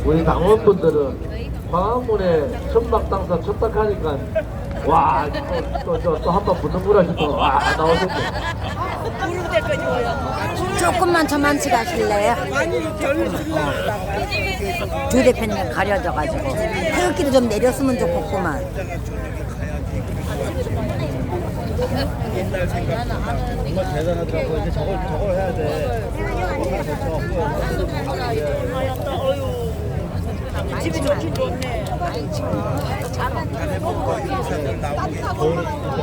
우리 당원분들은 광화문에 천막당사 쳤딱하니까 와, 또 한 번 붙는구나 싶어. 와, 나오셨네. 조금만 저만치 가실래요? 주 대표님 가려져가지고 태극기도 좀 내렸으면 좋겠구만. 옛날 생각 정말 대단하더라고. 이제 저걸 해야 돼. 집이 좋긴 좋네.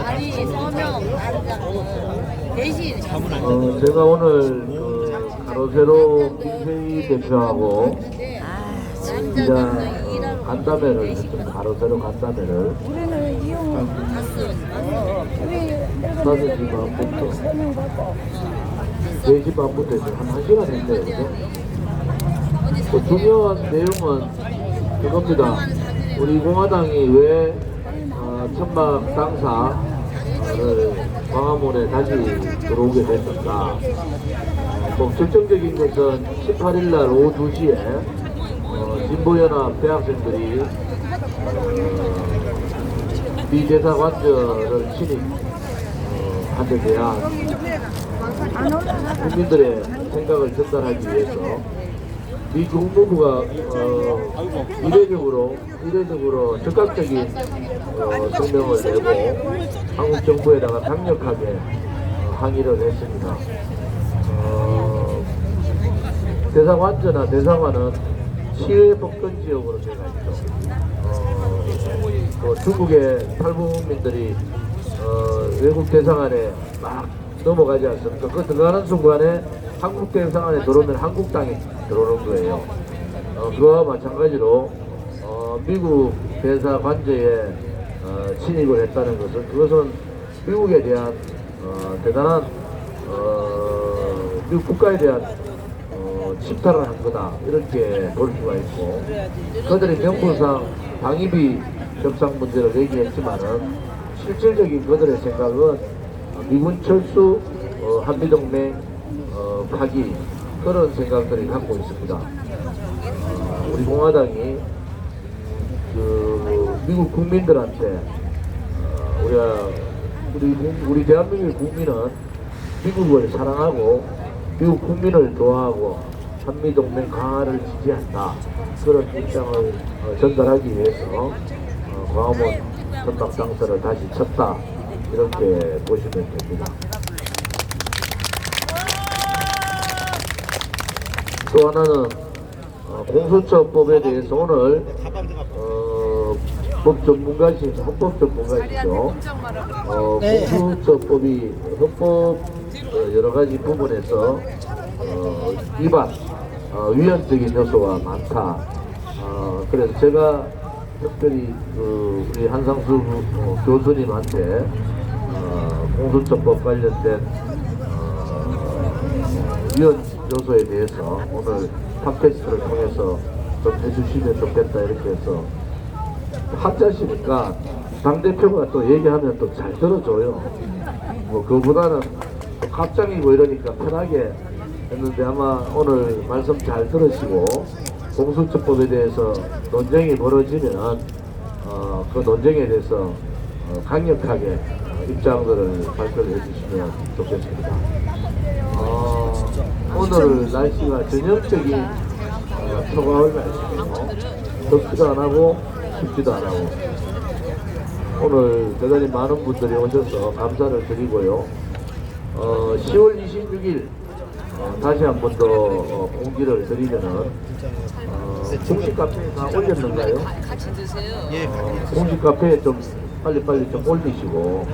아니 서명 대신 제가 오늘 가로세로 김세희 대표하고 기자 간담회를 했습니다. 가로세로 간담회를. 나는 지금 반부터 4시 반부터 한 1시간 했네요. 그죠? 중요한 내용은 그겁니다. 우리 공화당이 왜 천막 당사를 광화문에 다시 들어오게 됐는가. 뭐 결정적인 것은 18일날 오후 2시에 진보연합 대학생들이 비대사관절을 침입한 데 대한 국민들의 생각을 전달하기 위해서 미 국무부가 이례적으로 적극적인 성명을 내고 한국 정부에다가 강력하게 항의를 했습니다. 대사관저나 대사관은 시외 복권 지역으로 되어 있죠. 중국의 탈북민들이 외국 대사관에 막 넘어가지 않습니까? 그 들어가는 순간에 한국 대사관에 들어오면 한국 땅에 들어오는 거예요. 그와 마찬가지로 미국 대사관저에 침입을 했다는 것은 그것은 미국에 대한 대단한 미국 국가에 대한 침탈을 한 거다 이렇게 볼 수가 있고, 그들이 명분상 방위비 협상 문제를 얘기했지만은 실질적인 그들의 생각은 미군 철수, 한미동맹 파기 그런 생각들이 갖고 있습니다. 우리 공화당이 미국 국민들한테 우리 대한민국의 국민은 미국을 사랑하고 미국 국민을 좋아하고 한미동맹 강화를 지지한다, 그런 입장을 전달하기 위해서 광화문 천막 당사를 다시 쳤다 이렇게 보시면 됩니다. 또 하나는 공수처법에 대해서 오늘 법 전문가시죠, 헌법 전문가시죠. 공수처법이 헌법 여러 가지 부분에서 위반, 위헌적인 요소가 많다. 그래서 제가 특별히 우리 한상수 교수님한테 공수처법 관련된 위헌 요소에 대해서 오늘 팟캐스트를 통해서 좀 해주시면 좋겠다 이렇게 해서, 한자시니까 당대표가 또 얘기하면 또 잘 들어줘요. 뭐 그거보다는 갑자기고 이러니까 편하게 했는데, 아마 오늘 말씀 잘 들으시고 공수처법에 대해서 논쟁이 벌어지면 그 논쟁에 대해서 강력하게 입장들을 발표를 해주시면 좋겠습니다. 오늘 날씨가 전형적인 초가을 날씨예요. 덥지도 안 하고 춥지도 안 하고, 오늘 대단히 많은 분들이 오셔서 감사를 드리고요. 10월 26일 다시 한 번 더 공지를 드리면은 공식 카페에 다 올렸는가요? 같이 드세요. 공식 카페에 좀 빨리 좀 올리시고,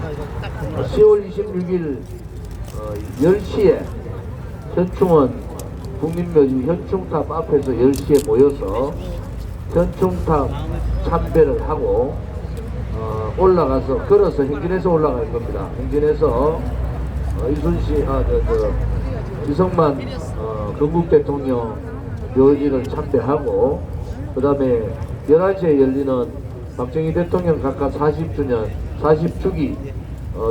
10월 26일 10시에 현충원 국민묘지 현충탑 앞에서 10시에 모여서 현충탑 참배를 하고 올라가서 걸어서 행진해서 올라갈 겁니다. 행진해서 이순신 이성만 건국 대통령 묘지를 참배하고, 그 다음에 11시에 열리는 박정희 대통령 각각 40주기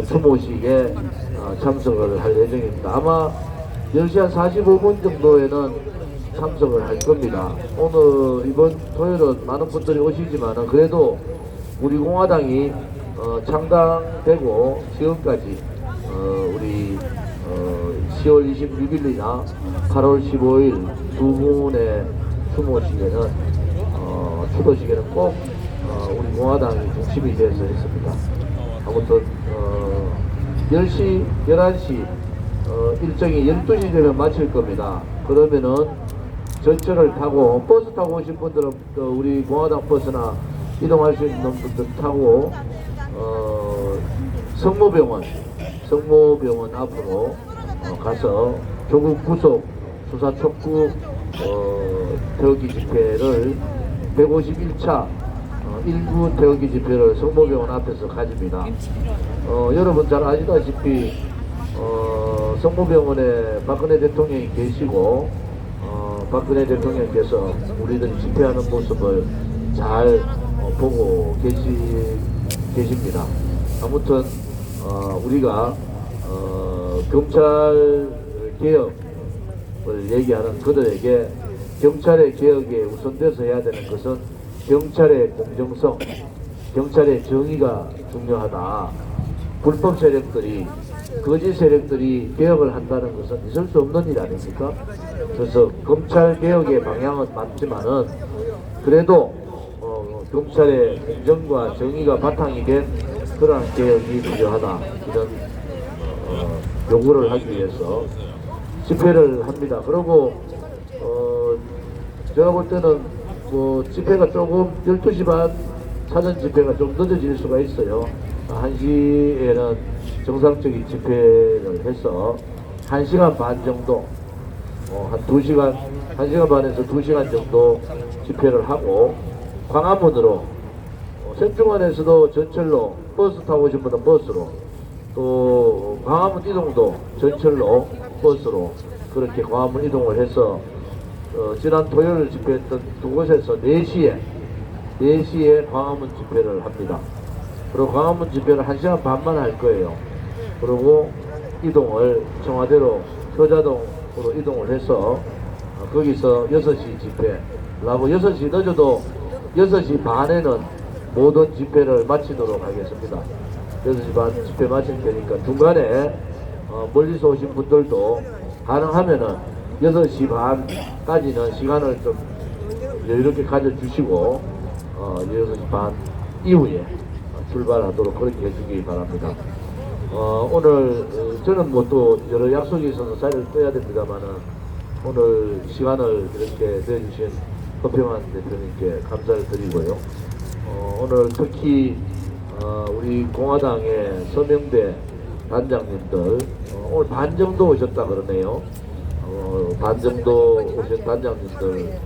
추모식에 참석을 할 예정입니다. 아마 10시 한 45분 정도에는 참석을 할 겁니다. 오늘 이번 토요일은 많은 분들이 오시지만은 그래도 우리 공화당이 창당되고 지금까지 우리 10월 26일이나 8월 15일 두 분의 추모식에는 추도식에는 꼭 우리 공화당이 중심이 되어서 했습니다. 아무튼 10시, 11시 일정이 12시 되면 마칠 겁니다. 그러면은 전철을 타고 버스 타고 오신 분들은 우리 공화당 버스나 이동할 수 있는 분들 타고 성모병원 앞으로 가서 조국 구속 수사 촉구 태우기 집회를 151차 1구 태우기 집회를 성모병원 앞에서 가집니다. 여러분 잘 아시다시피 성모병원에 박근혜 대통령이 계시고 박근혜 대통령께서 우리들이 집회하는 모습을 잘 보고 계십니다. 아무튼 우리가 경찰 개혁을 얘기하는 그들에게 경찰의 개혁에 우선돼서 해야 되는 것은 경찰의 공정성, 경찰의 정의가 중요하다. 불법 세력들이, 거짓 세력들이 개혁을 한다는 것은 있을 수 없는 일 아닙니까? 그래서 검찰 개혁의 방향은 맞지만은 그래도 경찰의 공정과 정의가 바탕이 된 그러한 개혁이 필요하다. 이런 요구를 하기 위해서 집회를 합니다. 그리고 제가 볼 때는 집회가 조금 12시 반 사전 집회가 좀 늦어질 수가 있어요. 1시에는 정상적인 집회를 해서 1시간 반 정도 한 2시간, 1시간 반에서 2시간 정도 집회를 하고 광화문으로 생중원에서도 전철로 버스 타고 오신 분은 버스로 또 광화문 이동도 전철로 버스로 그렇게 광화문 이동을 해서 지난 토요일 집회했던 두 곳에서 4시에 광화문 집회를 합니다. 그리고 광화문 집회를 1시간 반만 할 거예요. 그리고 이동을 청와대로 효자동으로 이동을 해서 거기서 6시 집회라고 6시 늦어도 6시 반에는 모든 집회를 마치도록 하겠습니다. 6시 반 집회 마칠 테니까 중간에 멀리서 오신 분들도 가능하면은 6시 반까지는 시간을 좀 이렇게 가져주시고 6시 반 이후에 출발하도록 그렇게 해주기 바랍니다. 오늘 저는 뭐 또 여러 약속이 있어서 자리를 떠야 됩니다만은 오늘 시간을 이렇게 내주신 허평환 대표님께 감사를 드리고요. 오늘 특히 우리 공화당의 서명대 단장님들 오늘 반 정도 오셨다 그러네요. 반 정도 오신 단장님들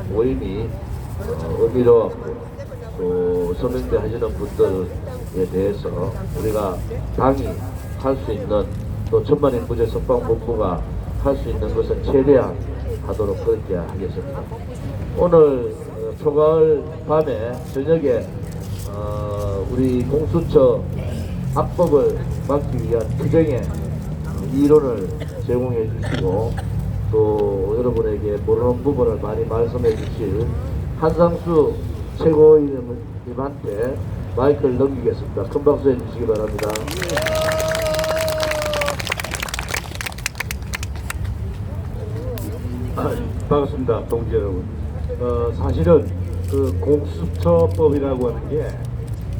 모임이 의미로웠고 또 서명대 하시는 분들에 대해서 우리가 당이 할 수 있는 또 천만인구제 선방본부가 할 수 있는 것은 최대한 하도록 그렇게 하겠습니다. 오늘 초가을 밤에 저녁에 우리 공수처 악법을 막기 위한 규정의 이론을 제공해 주시고 또 여러분에게 모르는 부분을 많이 말씀해 주실 한상수 최고위원님한테 마이크를 넘기겠습니다. 큰 박수 해주시기 바랍니다. 반갑습니다, 동지 여러분. 사실은 그 공수처법이라고 하는 게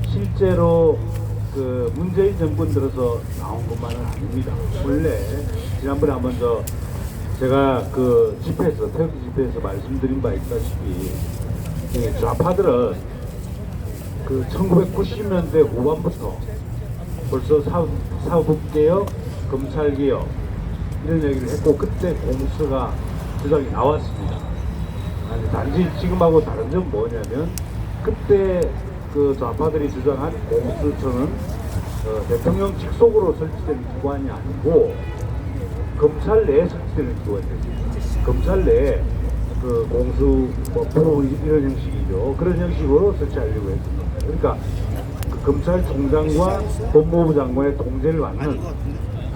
실제로 그 문재인 정권 들어서 나온 것만은 아닙니다. 원래 지난번에 한번 제가 그 집회에서 태극기 집회에서 말씀드린 바 있다시피 좌파들은 그 1990년대 후반부터 벌써 사법개혁, 검찰개혁 이런 얘기를 했고 그때 공수가 주장이 나왔습니다. 아니, 단지 지금하고 다른 점은 뭐냐면 그때 그 좌파들이 주장한 공수처는 대통령 직속으로 설치된 기관이 아니고 검찰 내에 설치되는 기관이었습니다. 검찰 내에 그 공수부 이런 형식이죠. 그런 형식으로 설치하려고 했습니다. 그러니까 그 검찰총장과 법무부 장관의 통제를 받는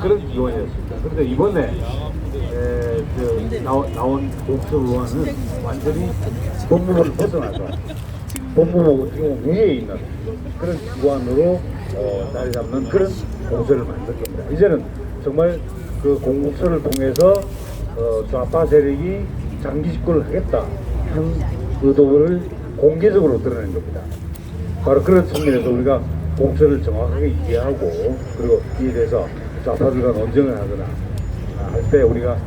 그런 기관이었습니다. 그런데 이번에 나온 공수처 의원은 완전히 법무부를 벗어나서 법무부 어떻게 보면 위에 있는 그런 기관으로 자리 잡는 그런 공수처를 만들 겁니다. 이제는 정말 그 공수처를 통해서 좌파 세력이 장기 집권을 하겠다 하는 의도를 공개적으로 드러낸 겁니다. 바로 그런 측면에서 우리가 공수처를 정확하게 이해하고 그리고 이에 대해서 좌파들과 논쟁을 하거나 할 때 우리가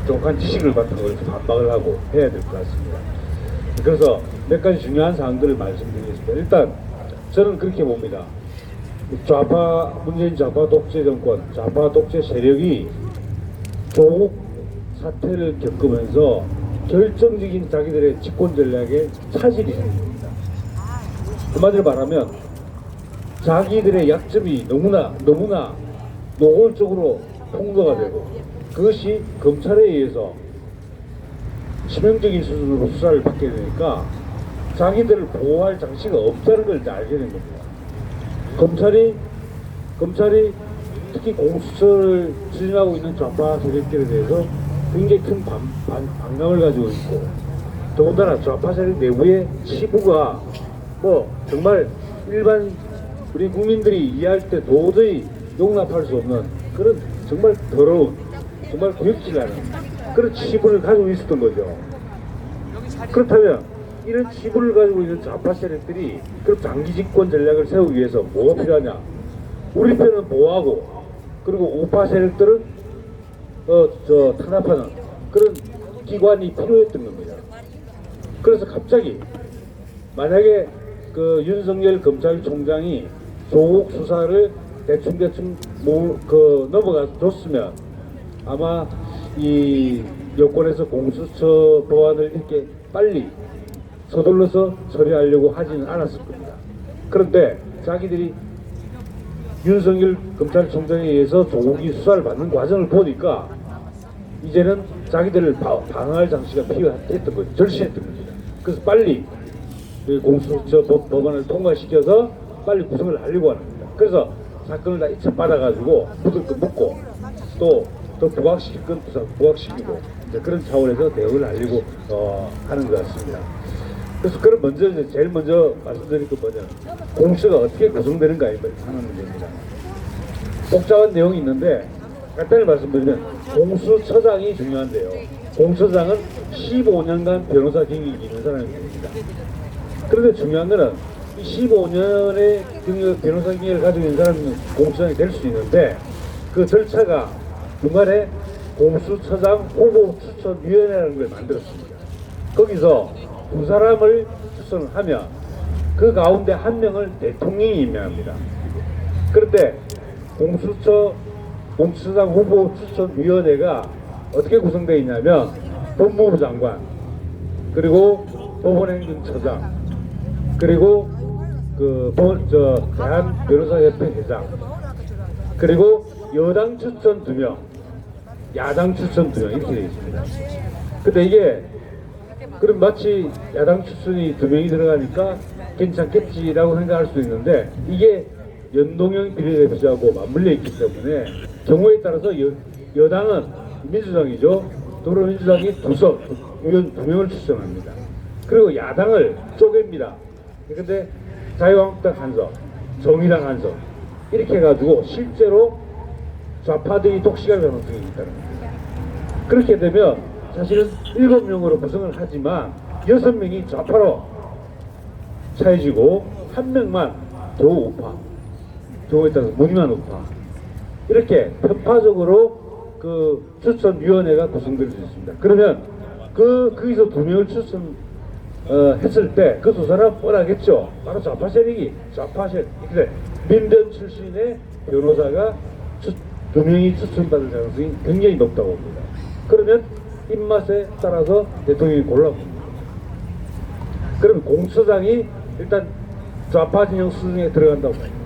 정확한 지식을 바탕으로 해서 반박을 하고 해야 될 것 같습니다. 그래서 몇 가지 중요한 사항들을 말씀드리겠습니다. 일단 저는 그렇게 봅니다. 문재인 좌파 독재 정권, 좌파 독재 세력이 조국 사태를 겪으면서 결정적인 자기들의 집권 전략에 차질이 생깁니다. 한마디로 말하면 자기들의 약점이 너무나 노골적으로 폭로가 되고 그것이 검찰에 의해서 치명적인 수준으로 수사를 받게 되니까 자기들을 보호할 장치가 없다는 걸 알게 된 겁니다. 검찰이 특히 공수처를 추진하고 있는 좌파 세력들에 대해서 굉장히 큰 반감을 가지고 있고 더군다나 좌파 세력 내부의 치부가 뭐 정말 일반 우리 국민들이 이해할 때 도저히 용납할 수 없는 그런 정말 더러운 정말 구역질하는 그런 치부를 가지고 있었던 거죠. 그렇다면 이런 치부를 가지고 있는 좌파 세력들이 그럼 장기 집권 전략을 세우기 위해서 뭐가 필요하냐? 우리 편은 보호하고 그리고 우파 세력들은 탄압하는 그런 기관이 필요했던 겁니다. 그래서 갑자기 만약에 그 윤석열 검찰총장이 조국 수사를 대충 넘어가 줬으면 아마 이 여권에서 공수처 법안을 이렇게 빨리 서둘러서 처리하려고 하지는 않았을 겁니다. 그런데 자기들이 윤석열 검찰총장에 의해서 조국이 수사를 받는 과정을 보니까 이제는 자기들을 방어할 장치가 필요했던 거죠. 절실했던 겁니다. 그래서 빨리 공수처 법안을 통과시켜서 빨리 구성을 하려고 하는 겁니다. 그래서 사건을 다 이첩받아가지고 묻을 건 묻고 또 부각시킬 건 부각시키고 그런 차원에서 대응을 하려고 하는 것 같습니다. 그래서 그럼 제일 먼저 말씀드릴 건 뭐냐, 공수처가 어떻게 구성되는가 하는 문제입니다. 복잡한 내용이 있는데 간단히 말씀드리면 공수처장이 중요한데요. 공수처장은 15년간 변호사 경력이 있는 사람입니다. 그런데 중요한 거는 이 15년의 변호사 경력을 가지고 있는 사람은 공수처장이 될 수 있는데 그 절차가 중간에 공수처장 후보 추천위원회라는 걸 만들었습니다. 거기서 두 사람을 추천을 하면 그 가운데 한 명을 대통령이 임명합니다. 그런데 공수처장 후보 추천위원회가 어떻게 구성되어 있냐면 법무부 장관 그리고 법원행정처장 그리고 대한변호사협회 회장 그리고 여당 추천 2명 야당 추천 2명 이렇게 되어 있습니다. 근데 이게 그럼 마치 야당 추천이 2명이 들어가니까 괜찮겠지라고 생각할 수도 있는데 이게 연동형 비례대표제하고 맞물려 있기 때문에 경우에 따라서 여당은 민주당이죠. 더불어민주당이 2명을 추천합니다. 그리고 야당을 쪼갭니다. 그런데 자유한국당 한석, 정의당 한석 이렇게 해가지고 실제로 좌파들이 독식할 가능성이 있다는 겁니다. 그렇게 되면 사실은 7명으로 구성을 하지만 6명이 좌파로 차해지고 1명만 조우파, 경우에 따라서 무늬만 우파 이렇게 편파적으로 그 추천위원회가 구성될 수 있습니다. 그러면 거기서 2명을 했을 때 그 두 사람 뻔하겠죠. 바로 좌파 세력이 근데 민변 출신의 변호사가 2명이 추천받을 가능성이 굉장히 높다고 봅니다. 그러면 입맛에 따라서 대통령이 골라봅니다. 그럼 공수처장이 일단 좌파 진영 수준에 들어간다고 봅니다.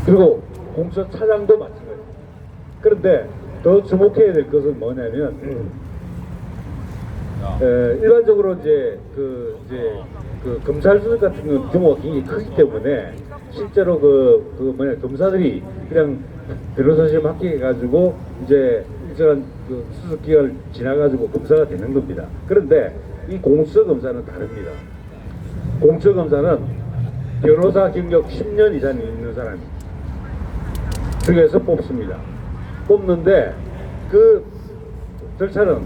그리고 공수처 차장도 마찬가지입니다. 그런데 더 주목해야 될 것은 뭐냐면 일반적으로 이제 그 검찰 수습 같은 경우는 규모가 굉장히 크기 때문에 실제로 검사들이 그냥 변호사실 맡겨가지고 이제 일정한 그 수습 기간을 지나가지고 검사가 되는 겁니다. 그런데 이 공수처 검사는 다릅니다. 공수처 검사는 변호사 경력 10년 이상 있는 사람이 중에서 뽑습니다. 뽑는데 그 절차는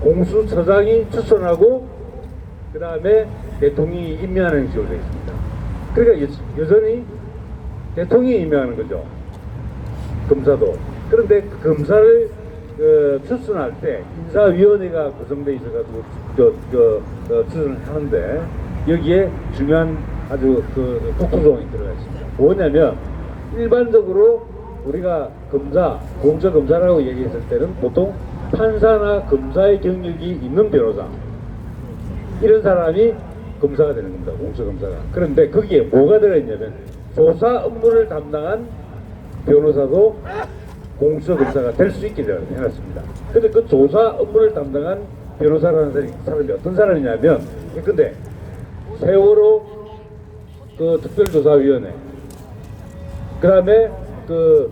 공수처장이 추천하고 그 다음에 대통령이 임명하는 식으로 되어 있습니다. 그러니까 여전히 대통령이 임명하는 거죠. 검사도. 그런데 그 검사를 추천할 때 인사위원회가 구성되어 있어가지고 추천을 하는데 여기에 중요한 아주 그 독소조항이 들어가 있습니다. 뭐냐면 일반적으로 우리가 검사, 공수처 검사라고 얘기했을 때는 보통 판사나 검사의 경력이 있는 변호사 이런 사람이 검사가 되는 겁니다. 공수처 검사가. 그런데 거기에 뭐가 들어있냐면 조사 업무를 담당한 변호사도 공수처 검사가 될 수 있게 해놨습니다. 근데 그 조사 업무를 담당한 변호사라는 사람이 어떤 사람이냐면 근데 세월호 그 특별조사위원회 그 다음에 그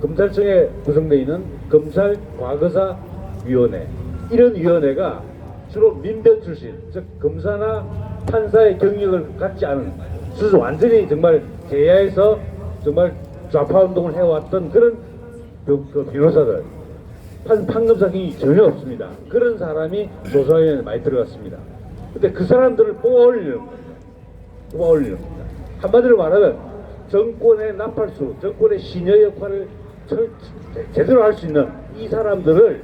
검찰청에 구성되어 있는 검찰과거사위원회 이런 위원회가 주로 민변 출신 즉 검사나 판사의 경력을 갖지 않은 완전히 정말 제야에서 정말 좌파운동을 해왔던 그런 그 변호사들 판검사 경력이 전혀 없습니다. 그런 사람이 조사위원회에 많이 들어갔습니다. 근데 그 사람들을 뽑아올리는 겁니다. 한마디로 말하면 정권의 나팔수, 정권의 시녀 역할을 제대로 할 수 있는 이 사람들을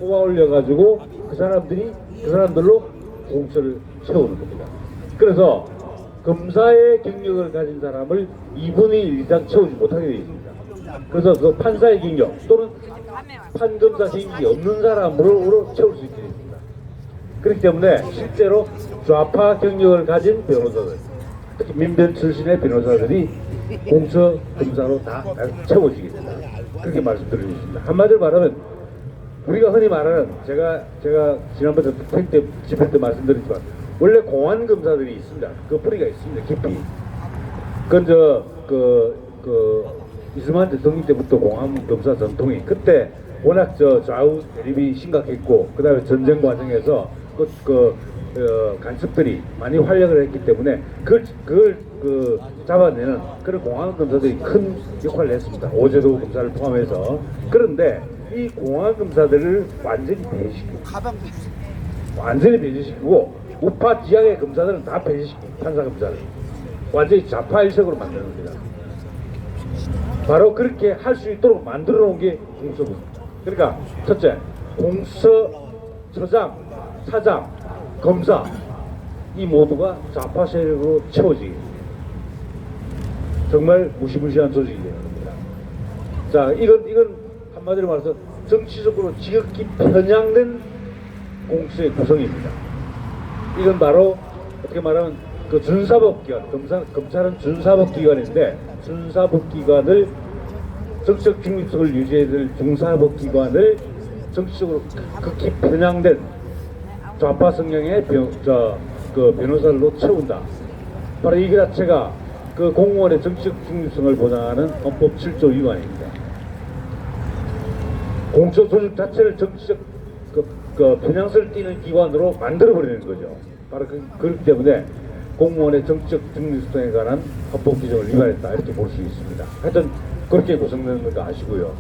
뽑아올려가지고 그 사람들로 공수처를 채우는 겁니다. 그래서 검사의 경력을 가진 사람을 2분의 1 이상 채우지 못하게 되어 있습니다. 그래서 그 판사의 경력 또는 판검사 경력이 없는 사람으로 채울 수 있게 되어 있습니다. 그렇기 때문에 실제로 좌파 경력을 가진 변호사들, 특히 민변 출신의 변호사들이 공수처 검사로 다 채워지게 됩니다. 그렇게 말씀드리겠습니다. 한마디로 말하면 우리가 흔히 말하는 제가 지난번에 때 집회 때 말씀드렸지만 원래 공안 검사들이 있습니다. 그 뿌리가 있습니다. 깊이. 그건 이승만 대통령 때부터 공안 검사 전통이 그때 워낙 좌우 대립이 심각했고 그 다음에 전쟁 과정에서 간첩들이 많이 활약을 했기 때문에 그걸 잡아내는 그런 공안 검사들이 큰 역할을 했습니다. 오제도 검사를 포함해서. 그런데 이 공안 검사들을 완전히 배제시키고 우파 지향의 검사들은 다 배제시키고 판사 검사를 완전히 좌파 일색으로 만드는 겁니다. 바로 그렇게 할 수 있도록 만들어 놓은 게 공수처입니다. 그러니까 첫째, 공수처장, 차장, 검사 이 모두가 좌파 세력으로 채워지게 정말 무시무시한 조직이 되는 겁니다. 자, 이건 한마디로 말해서 정치적으로 지극히 편향된 공수의 구성입니다. 이건 바로 어떻게 말하면 그 준사법기관, 검찰은 준사법기관인데 준사법기관을 정치적 중립성을 유지해야 될 중사법기관을 정치적으로 극히 편향된 좌파 성향의 변호사들로 채운다. 바로 이 자체가 그 공무원의 정치적 중립성을 보장하는 헌법 7조 위반입니다. 공수처 조직 자체를 정치적 편향성을 띠는 기관으로 만들어버리는 거죠. 바로 그렇기 때문에 공무원의 정치적 중립성에 관한 헌법 규정을 위반했다 이렇게 볼 수 있습니다. 하여튼 그렇게 구성되는 거 아시고요.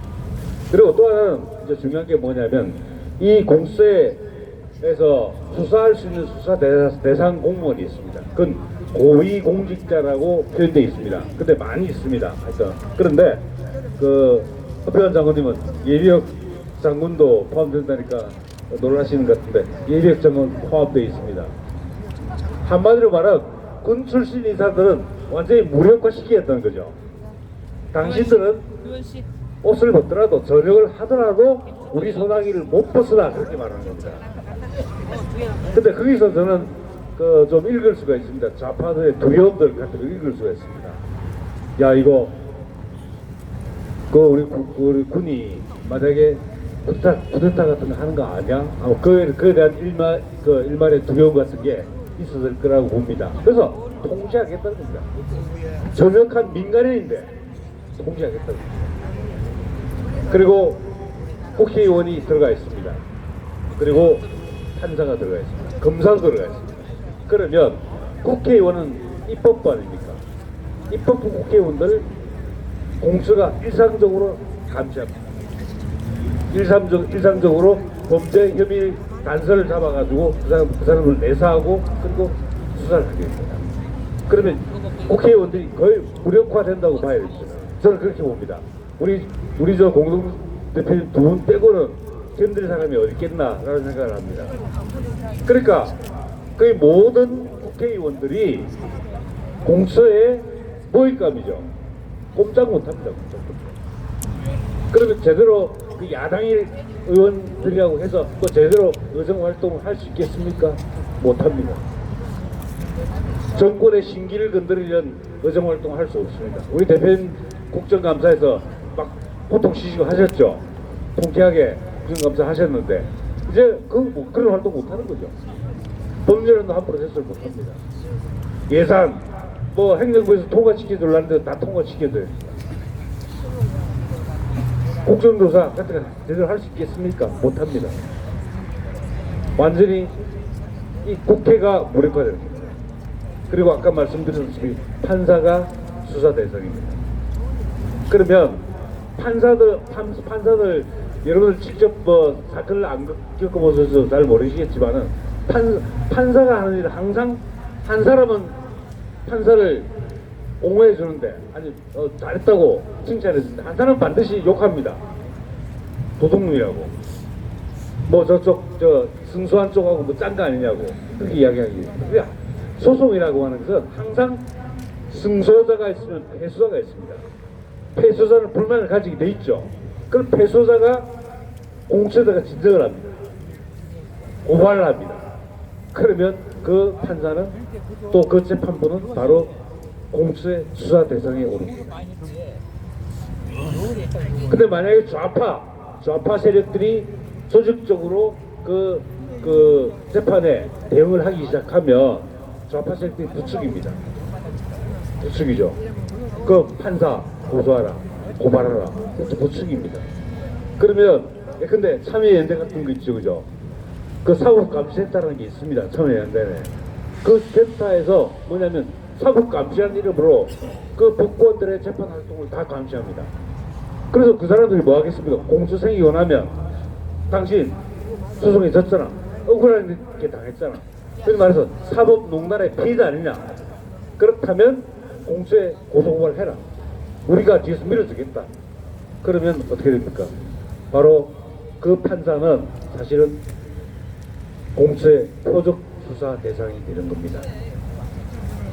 그리고 또 하나는 이제 중요한 게 뭐냐면 이 공수처에서 수사할 수 있는 수사 대상 공무원이 있습니다. 그건 고위공직자라고 표현되어 있습니다. 근데 많이 있습니다. 하여튼 그런데 허평환 장군님은 예비역 장군도 포함된다니까 놀라시는 것 같은데 예비역 장군 포함되어 있습니다. 한마디로 말하면 군 출신 인사들은 완전히 무력화시키겠다는 거죠. 당신들은 옷을 벗더라도 저녁을 하더라도 우리 소나기를 못 벗으라 그렇게 말하는 겁니다. 근데 거기서 저는 좀 읽을 수가 있습니다. 좌파들의 두려움들 같은 거 읽을 수가 있습니다. 야 이거 우리 군이 만약에 쿠데타 같은 거 하는 거 아니야? 그에 대한 일말의 두려움 같은 게 있었을 거라고 봅니다. 그래서 통제하겠다는 겁니다. 전역한 민간인인데 통제하겠다고. 그리고 국회의원이 들어가 있습니다. 그리고 판사가 들어가 있습니다. 검사도 들어가 있습니다. 그러면 국회의원은 입법부 아닙니까? 입법부 국회의원들 공수가 일상적으로 감시합니다. 일상적으로 범죄 혐의 단서를 잡아가지고 그 사람을 내사하고 그리고 수사를 하게 됩니다. 그러면 국회의원들이 거의 무력화된다고 봐야 됩니다. 저는 그렇게 봅니다. 우리 저 공동대표님 두 분 빼고는 견딜 사람이 어디 있겠나라는 생각을 합니다. 그러니까 거의 모든 국회의원들이 공수의 모의감이죠. 꼼짝 못합니다. 그러면 제대로 그 야당의 의원들이라고 해서 뭐 제대로 의정 활동을 할 수 있겠습니까? 못합니다. 정권의 신기를 건드리는 의정 활동을 할 수 없습니다. 우리 대표님 국정감사에서 막 보통 시식을 하셨죠. 통쾌하게 국정감사 하셨는데 이제 그런 활동 못하는 거죠. 법률에도 함부로 제스를 못합니다. 예산 뭐 행정부에서 통과시켜주려는데 다 통과시켜줘요. 국정조사 같은 거 제대로 할 수 있겠습니까? 못합니다. 완전히 이 국회가 무력화되는 겁니다. 그리고 아까 말씀드렸듯이 판사가 수사 대상입니다. 그러면 판사들 여러분들 직접 뭐 사건을 안 겪어보셔서 잘 모르시겠지만은 판사가 하는 일은 항상 한 사람은 판사를 옹호해 주는데 아니 잘했다고 칭찬해 주는데 한 사람은 반드시 욕합니다. 도둑놈이라고 뭐 저쪽 저 승소한 쪽하고 뭐 짠 거 아니냐고 그렇게 이야기하기. 소송이라고 하는 것은 항상 승소자가 있으면 패소자가 있습니다. 패소자는 불만을 가지게 돼 있죠. 그럼 패소자가 공수에다가 진정을 합니다. 고발을 합니다. 그러면 그 판사는 또 그 재판부는 바로 공수의 수사 대상에 오릅니다. 근데 만약에 좌파 세력들이 조직적으로 그 재판에 대응을 하기 시작하면 좌파 세력들이 부추깁니다. 부추기죠. 그 판사 고소하라, 고발하라, 그것도 부추깁니다. 그러면 근데 참여연대 같은 거 있죠, 그죠? 그 사법감시센터라는 게 있습니다. 참여연대에. 그 센터에서 뭐냐면 사법감시라는 이름으로 그 법관들의 재판 활동을 다 감시합니다. 그래서 그 사람들이 뭐 하겠습니까? 공수생이 원하면 당신 소송에 졌잖아. 억울하게 당했잖아. 그래서 말해서 사법농단의 피해자 아니냐. 그렇다면 공수에 고소고발해라. 우리가 뒤에서 밀어주겠다. 그러면 어떻게 됩니까? 바로 그 판사는 사실은 공수의 표적 수사 대상이 되는 겁니다.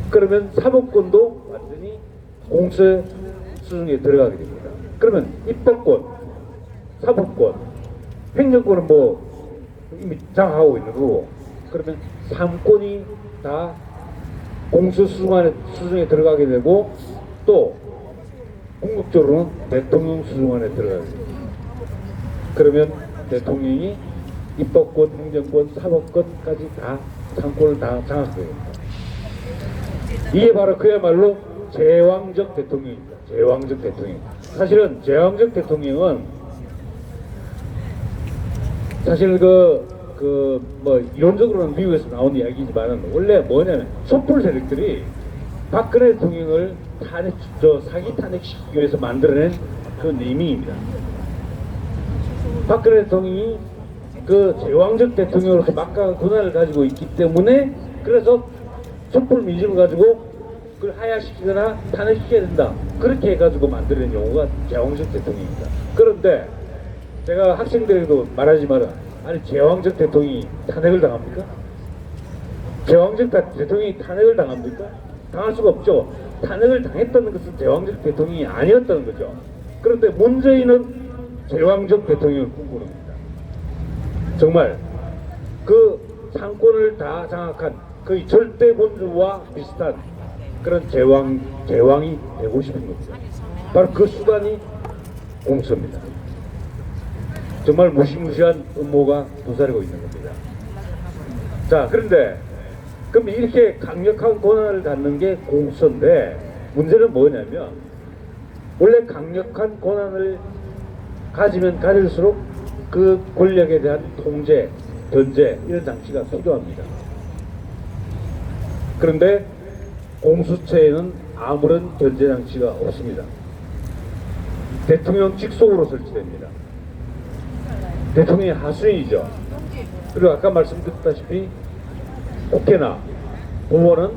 그러면 사법권도 완전히 공수의 수중에 들어가게 됩니다. 그러면 입법권, 사법권, 행정권은 뭐 이미 장악하고 있는 거고, 그러면 3권이 다 공수 수중에 들어가게 되고, 또 궁극적으로는 대통령 수중 안에 들어가게 됩니다. 그러면 대통령이 입법권, 행정권, 사법권까지 다 3권을 다 장악하게 됩니다. 이게 바로 그야말로 제왕적 대통령입니다. 제왕적 대통령. 사실은 제왕적 대통령은 사실 뭐 이론적으로는 미국에서 나온 이야기지만은 원래 뭐냐면 촛불 세력들이 박근혜 대통령을 사기 탄핵시키기 위해서 만들어낸 그 네이밍입니다. 박근혜 대통령이 그 제왕적 대통령으로서 막강한 권한을 가지고 있기 때문에 그래서 촛불 민심을 가지고 그걸 하야시키거나 탄핵시켜야 된다. 그렇게 해가지고 만들어낸 용어가 제왕적 대통령입니다. 그런데 제가 학생들에게도 말하지만 아니 제왕적 대통령이 탄핵을 당합니까? 제왕적 대통령이 탄핵을 당합니까? 당할 수가 없죠. 탄핵을 당했다는 것은 제왕적 대통령이 아니었다는 거죠. 그런데 문재인은 제왕적 대통령을 꿈꾸는 겁니다. 정말 그 상권을 다 장악한 거의 절대 본주와 비슷한 그런 제왕이 되고 싶은 겁니다. 바로 그 수단이 공수입니다. 정말 무시무시한 음모가 도사리고 있는 겁니다. 자, 그런데 그럼 이렇게 강력한 권한을 갖는 게 공수인데 문제는 뭐냐면 원래 강력한 권한을 가지면 가질수록 그 권력에 대한 통제, 견제 이런 장치가 필요합니다. 그런데 공수처에는 아무런 견제 장치가 없습니다. 대통령 직속으로 설치됩니다. 대통령이 하수인이죠. 그리고 아까 말씀드렸다시피 국회나 법원은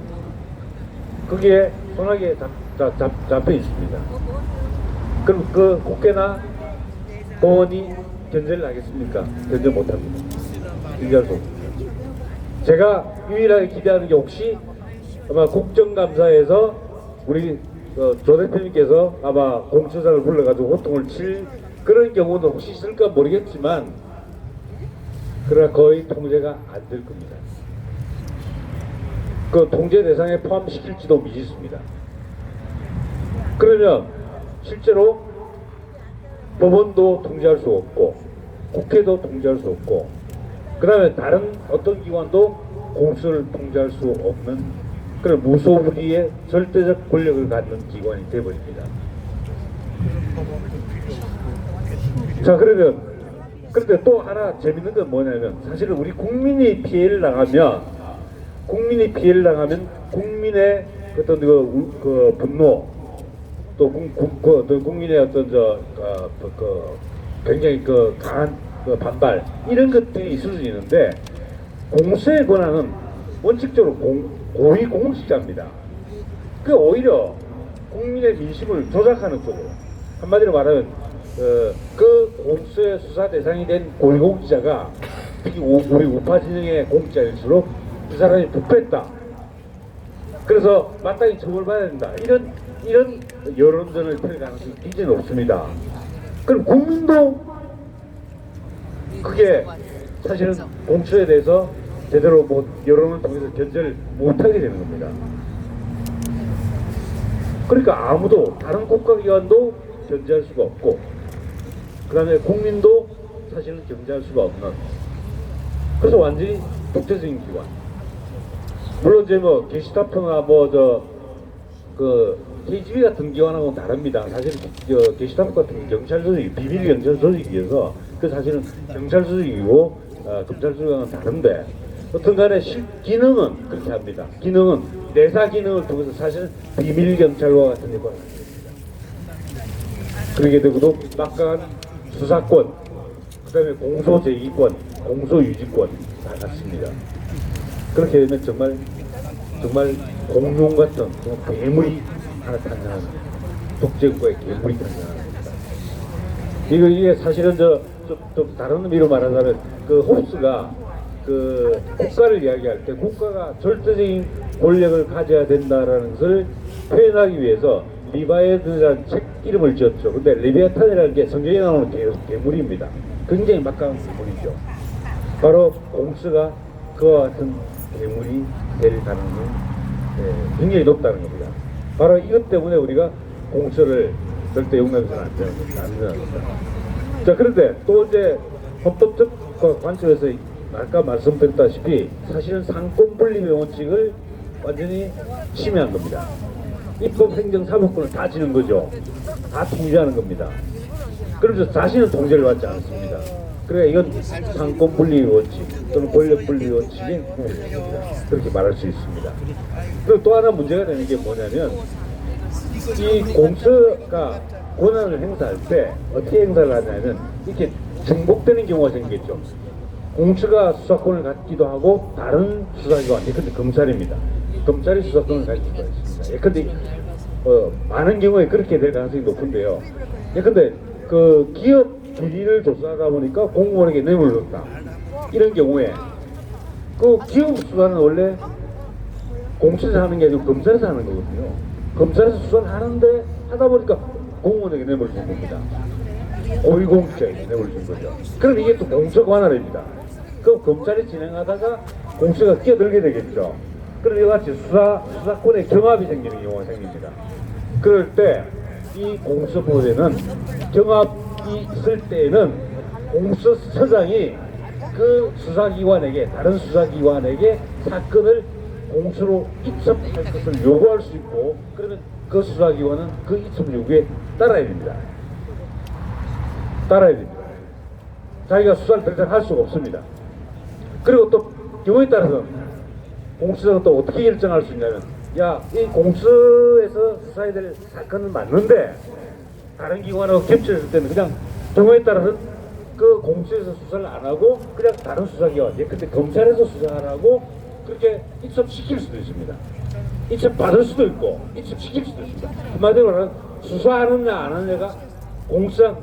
거기에 손아귀에 잡혀 있습니다. 그럼 그 국회나 법원이 견제를 하겠습니까? 견제 못합니다. 견제할 수 없습니다. 제가 유일하게 기대하는 게 혹시 아마 국정감사에서 우리 조 대표님께서 아마 공수처장을 불러가지고 호통을 칠 그런 경우는 혹시 있을까 모르겠지만 그러나 거의 통제가 안 될 겁니다. 그 통제 대상에 포함시킬지도 미지수입니다. 그러면 실제로 법원도 통제할 수 없고 국회도 통제할 수 없고 그 다음에 다른 어떤 기관도 공수를 통제할 수 없는 그런 무소불위의 절대적 권력을 갖는 기관이 되어버립니다. 자, 그러면 그런데 또 하나 재밌는 건 뭐냐면 사실은 우리 국민이 피해를 당하면 국민의 어떤 그 분노 또 국민의 어떤 굉장히 강한 반발 이런 것들이 있을 수 있는데 공수의 권한은 원칙적으로 고위공직자입니다. 그 오히려 국민의 민심을 조작하는 쪽으로 한마디로 말하면 그 공수의 수사 대상이 된 고위공직자가 특히 우리 우파 진영의 공직자일수록 그 사람이 부패했다. 그래서 마땅히 처벌받아야 된다. 이런 여론전을 펼 가능성이 굉장히 높습니다. 그럼 국민도 그게 사실은 공수에 대해서 제대로 여론을 통해서 견제를 못하게 되는 겁니다. 그러니까 아무도 다른 국가기관도 견제할 수가 없고 그 다음에 국민도 사실은 견제할 수가 없는 그래서 완전히 독재적인 기관. 물론 이제 게시타프나 KGB 같은 기관하고는 다릅니다. 사실 게시타프 같은 경찰 조직, 비밀 경찰 조직이어서 그 사실은 경찰 조직이고 검찰 조직과는 다른데 어떤 간에 기능은 그렇게 합니다. 기능은 내사 기능을 통해서 사실은 비밀 경찰과 같은 역할을 합니다. 그러게 되고도 막강한 수사권, 그 다음에 공소제기권, 공소유지권 다 갖습니다. 그렇게 되면 정말 공룡 같은 괴물이 하나 탄생하는 독재국가의 괴물이 탄생합니다. 이게 사실은 좀 다른 의미로 말하자면 그 홉스가 그 국가를 이야기할 때 국가가 절대적인 권력을 가져야 된다라는 것을 표현하기 위해서 리바이어드라는 책 이름을 지었죠. 근데 레비아탄이라는 게 성경에 나오는 괴물입니다. 굉장히 막강한 괴물이죠. 바로 공수가 그와 같은 괴물이 될 가능성이 굉장히 높다는 겁니다. 바로 이것 때문에 우리가 공수를 절대 용납해서는 안 되는 겁니다. 자, 그런데 또 이제 헌법적 관점에서 아까 말씀드렸다시피 사실은 상권 분립의 원칙을 완전히 침해한 겁니다. 입법, 행정, 사법권을 다 지는 거죠. 다 통제하는 겁니다. 그래서 자신은 통제를 받지 않습니다. 그러니까 이건 상권 분립의 원칙 또는 권력 분립의 원칙인 국민입니다. 그렇게 말할 수 있습니다. 그리고 또 하나 문제가 되는 게 뭐냐면 이 공수가 권한을 행사할 때 어떻게 행사를 하냐면 이렇게 중복되는 경우가 생기겠죠. 공수가 수사권을 갖기도 하고 다른 수사기관, 예컨대 검찰입니다. 검찰이 수사권을 가질 수가 있습니다. 예컨대 많은 경우에 그렇게 될 가능성이 높은데요. 예컨대 그 기업 비리를 조사하다 보니까 공무원에게 뇌물을 줬다. 이런 경우에 그 기업 수사는 원래 공수처에서 하는 게 아니고 검찰에서 하는 거거든요. 검찰에서 수사를 하는데 하다 보니까 공무원에게 뇌물을 준 겁니다. 고위공직자에게 뇌물을 준 거죠. 그럼 이게 또 공수처 관할입니다. 그럼 검찰이 진행하다가 공수처가 끼어들게 되겠죠. 그럼 이와 같이 수사권의 경합이 생기는 경우가 생깁니다. 그럴 때 이 공수처법에는 경합이 있을 때에는 공수처장이 그 수사기관에게 다른 수사기관에게 사건을 공수로 입첩할 것을 요구할 수 있고 그러면 그 수사기관은 그 입첩 요구에 따라야 됩니다. 따라야 됩니다. 자기가 수사를 더 이상 할 수가 없습니다. 그리고 또 경우에 따라서 공수처가 또 어떻게 결정할 수 있냐면, 야, 이 공수처에서 수사해야 될 사건은 맞는데 다른 기관하고 겹쳐질 때는 그냥 경우에 따라서 그 공수처에서 수사를 안 하고 그냥 다른 수사기관, 근데 검찰에서 수사하라고 그렇게 입법시킬 수도 있습니다. 입법 받을 수도 있고 입법시킬 수도 있습니다. 한마디로 말하면 수사하느냐 안 하느냐가 공수처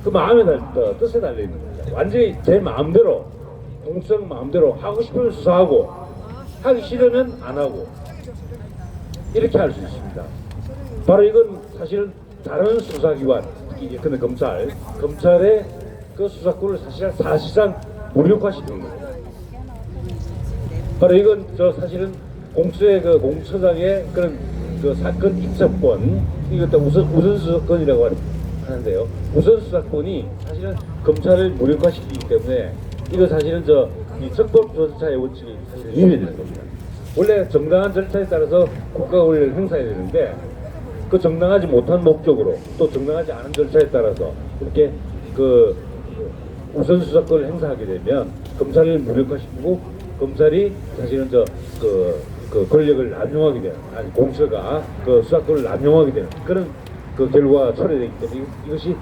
그 마음에 뜻에 달려 있는 겁니다. 완전히 제 마음대로, 공수처 마음대로 하고 싶으면 수사하고 하기 싫으면 안 하고 이렇게 할 수 있습니다. 바로 이건 사실은 다른 수사기관, 특히 예컨대 검찰의 그 수사권을 사실상 무력화시키는 겁니다. 바로 이건 사실은 공수처의 그 공수처장의 그런 그 사건 입수권, 이것도 우선 수사권이라고 하는데요. 우선 수사권이 사실은 검찰을 무력화시키기 때문에 이거 사실은 이 적법 절차의 원칙이 사실 위배되는 겁니다. 원래 정당한 절차에 따라서 국가 권리를 행사해야 되는데 그 정당하지 못한 목적으로 또 정당하지 않은 절차에 따라서 이렇게 그 우선 수사권을 행사하게 되면 검찰을 무력화시키고 검찰이 사실은 그 권력을 남용하게 되는, 아니 공수처가 그 수사권을 남용하게 되는 그런 그 결과가 초래되기 때문에 이것이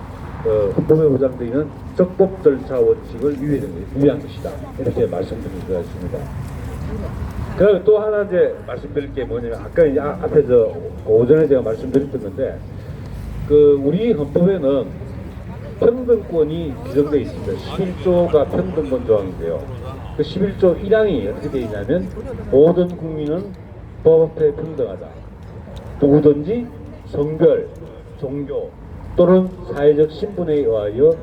헌법에 보장되어 있는 적법 절차 원칙을 위배한 것이다. 이렇게 말씀드릴 수가 있습니다. 그다음에 또 하나 이제 말씀드릴 게 뭐냐면, 아까 이제 앞에 오전에 제가 말씀드렸던 건데, 그 우리 헌법에는 평등권이 규정되어 있습니다. 11조가 평등권 조항인데요. 그 11조 1항이 어떻게 되어 있냐면, 모든 국민은 법 앞에 평등하다. 누구든지 성별, 종교 또는 사회적 신분에 의하여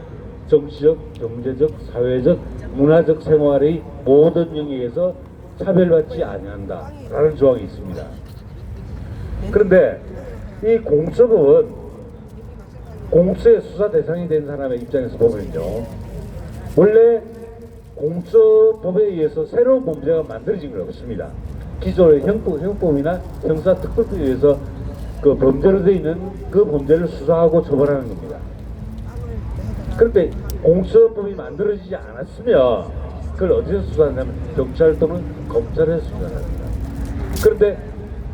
정치적, 경제적, 사회적, 문화적 생활의 모든 영역에서 차별받지 아니한다 라는 조항이 있습니다. 그런데 이 공수처법은 공수처의 수사 대상이 된 사람의 입장에서 보면요, 원래 공수처법에 의해서 새로운 범죄가 만들어진 건 없습니다. 기존의 형법이나 형사특별법에 의해서 그 범죄로 되어 있는 그 범죄를 수사하고 처벌하는 겁니다. 그런데 공수처법이 만들어지지 않았으면 그걸 어디서 수사하냐면 경찰 또는 검찰에서 수사합니다. 그런데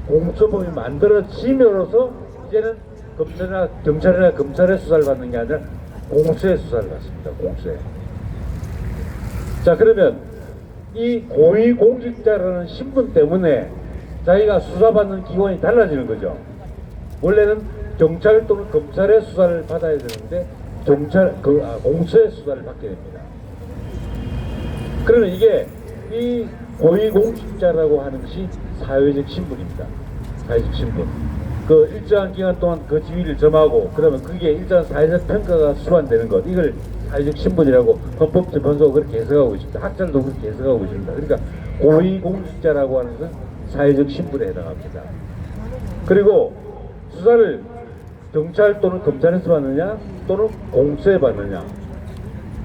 공수처법이 만들어짐으로써 이제는 경찰이나 검찰의 수사를 받는 게 아니라 공수처의 수사를 받습니다. 공수처에. 자, 그러면 이 고위공직자라는 신분 때문에 자기가 수사받는 기관이 달라지는 거죠. 원래는 경찰 또는 검찰의 수사를 받아야 되는데 공수처의 수사를 받게 됩니다. 그러면 이게 이 고위공직자라고 하는 것이 사회적 신분입니다. 사회적 신분. 그 일정한 기간 동안 그 지위를 점하고 그러면 그게 일정한 사회적 평가가 수반되는 것, 이걸 사회적 신분이라고 헌법재판소가 그렇게 해석하고 있습니다. 학자들도 그렇게 해석하고 있습니다. 그러니까 고위공직자라고 하는 것은 사회적 신분에 해당합니다. 그리고 수사를 경찰 또는 검찰에서 받느냐 또는 공수처에 받느냐,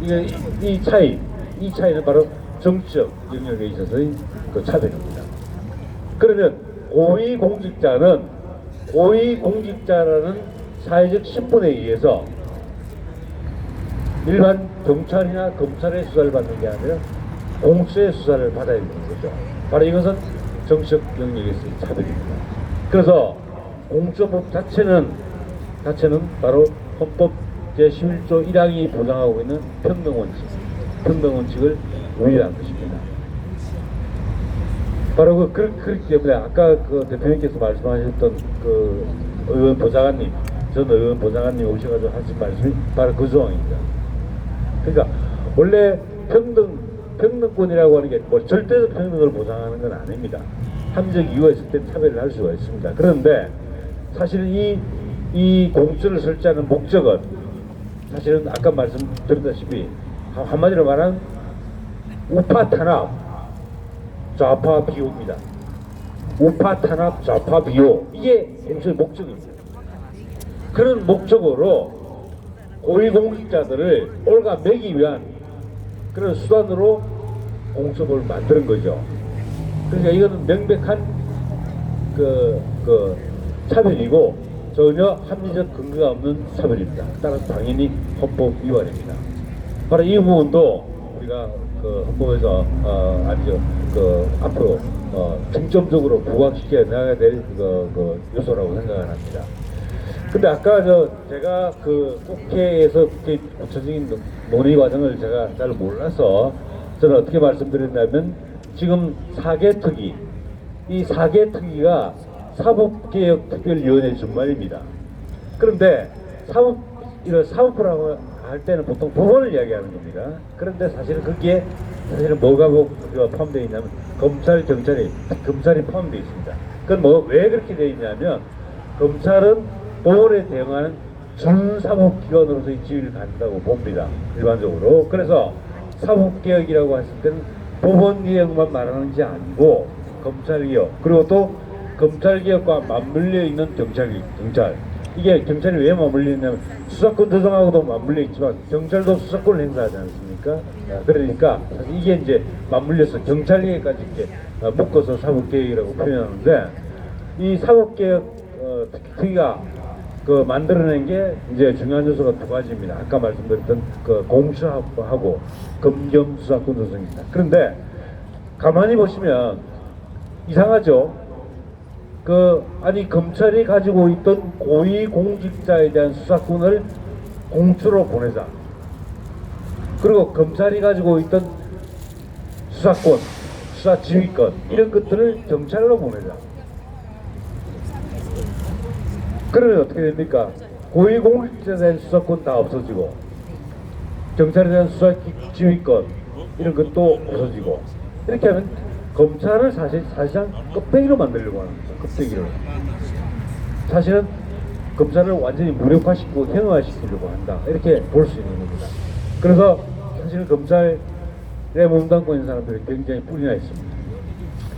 이 차이는 바로 정치적 영역에 있어서의 그 차별입니다. 그러면 고위공직자라는 사회적 신분에 의해서 일반 경찰이나 검찰의 수사를 받는 게 아니라 공수처의 수사를 받아야 되는 거죠. 바로 이것은 정치적 영역에서의 차별입니다. 그래서 공수처법 자체는 바로 헌법 제11조 1항이 보장하고 있는 평등원칙을 위배한 것입니다. 바로 그렇기 때문에 아까 그 대표님께서 말씀하셨던 그 전 의원 보좌관님 오셔가지고 하신 말씀이 바로 그 조항입니다. 그러니까 원래 평등권이라고 하는 게 뭐 절대적 평등을 보장하는 건 아닙니다. 합리적 이유가 있을 때 차별을 할 수가 있습니다. 그런데 사실은 이 공수처를 설치하는 목적은 사실은 아까 말씀드렸다시피 한마디로 말하면 우파 탄압, 좌파 비호입니다. 우파 탄압, 좌파 비호, 이게 공수처의 목적입니다. 그런 목적으로 고위공직자들을 올가매기 위한 그런 수단으로 공수처법을 만드는 거죠. 그러니까 이거는 명백한 그 차별이고 전혀 합리적 근거가 없는 사별입니다. 따라서 당연히 헌법 위반입니다. 바로 이 부분도 우리가 그 헌법에서 아주 그 앞으로 중점적으로 부각시켜 나가야 될 그 요소라고 생각을 합니다. 근데 아까 제가 그 국회에서 국회 구체적인 논의 과정을 제가 잘 몰라서 저는 어떻게 말씀드렸냐면 지금 4개 특위, 이 4개 특위가 사법개혁특별위원회 준말입니다. 그런데 이런 사법부라고 할 때는 보통 법원을 이야기하는 겁니다. 그런데 사실은 거기에 뭐가 포함되어 있냐면 검찰, 검찰이 포함되어 있습니다. 그건 왜 그렇게 되어 있냐면 검찰은 법원에 대응하는 준사법기관으로서의 지위를 갖는다고 봅니다. 일반적으로. 그래서 사법개혁이라고 했을 때는 법원개혁만 말하는 게 아니고 검찰개혁, 그리고 또 검찰개혁과 맞물려 있는 경찰. 이게 경찰이 왜 맞물려 있냐면 수사권 조정하고도 맞물려 있지만 경찰도 수사권을 행사하지 않습니까? 그러니까 이게 이제 맞물려서 경찰개혁까지 이렇게 묶어서 사법개혁이라고 표현하는데, 이 사법개혁 특위가 그 만들어낸 게 이제 중요한 요소가 두 가지입니다. 아까 말씀드렸던 그 공수하고 검경 수사권 조정입니다. 그런데 가만히 보시면 이상하죠? 아니 검찰이 가지고 있던 고위 공직자에 대한 수사권을 공수로 보내자. 그리고 검찰이 가지고 있던 수사권, 수사 지휘권 이런 것들을 경찰로 보내자. 그러면 어떻게 됩니까? 고위 공직자에 대한 수사권 다 없어지고 경찰에 대한 수사 지휘권 이런 것도 없어지고, 이렇게 하면 검찰을 사실상 껍데기로 만들려고 하는 거죠. 껍데기로. 사실은 검찰을 완전히 무력화시키고 현화시키려고 한다. 이렇게 볼 수 있는 겁니다. 그래서 사실은 검찰에 몸담고 있는 사람들이 굉장히 뿔이나 있습니다.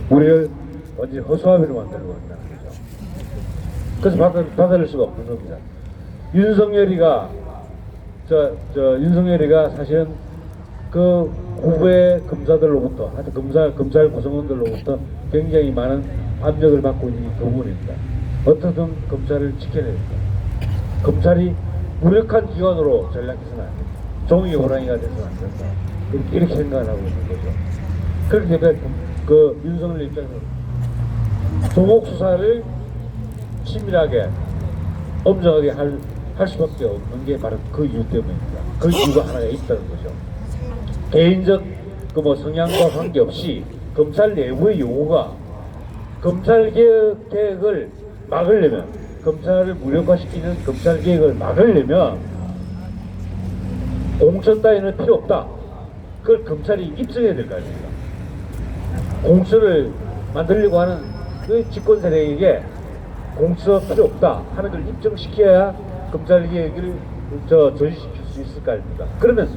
우리를 완전히 허수아비로 만들려고 한다는 거죠. 그래서 받아들일 수가 없는 겁니다. 윤석열이가 사실은 그 후배 검사들로부터, 하여튼 검찰 구성원들로부터 굉장히 많은 압력을 받고 있는 이 부분입니다. 어떻든 검찰을 지켜야 됩니다. 검찰이 무력한 기관으로 전락해서는 안 됩니다. 종이 호랑이가 돼서는 안 된다. 이렇게 생각을 하고 있는 거죠. 그렇기 때문에 그 윤석열 입장에서는 조국 수사를 치밀하게 엄정하게 할 수밖에 없는 게 바로 그 이유 때문입니다. 그 이유가 하나가 있다는 거죠. 개인적 성향과 관계없이 검찰 내부의 요구가 검찰개혁을 막으려면, 검찰을 무력화시키는 검찰개혁을 막으려면 공천 따위는 필요 없다. 그걸 검찰이 입증해야 될 거 아닙니까? 공수를 만들려고 하는 그 집권 세력에게 공수가 필요 없다 하는 걸 입증시켜야 검찰개혁을 전시시킬 수 있을 거 아닙니까? 그러면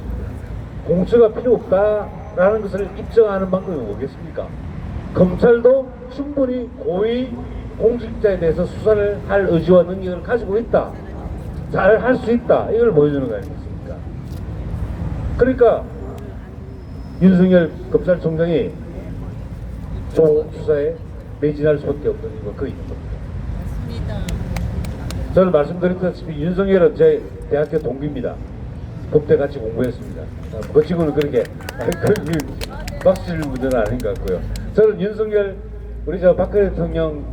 공수가 필요 없다라는 것을 입증하는 방법이 뭐겠습니까? 검찰도 충분히 고위 공직자에 대해서 수사를 할 의지와 능력을 가지고 있다. 잘 할 수 있다. 이걸 보여주는 거 아니겠습니까? 그러니까 윤석열 검찰총장이 조국 수사에 매진할 수밖에 없는 이유가 그 있는 겁니다. 저는 말씀드렸다시피 윤석열은 제 대학교 동기입니다. 법대 같이 공부했습니다. 그 친구는 그렇게 박수 치는 분들은 아닌 것 같고요. 저는 윤석열 우리 박근혜 대통령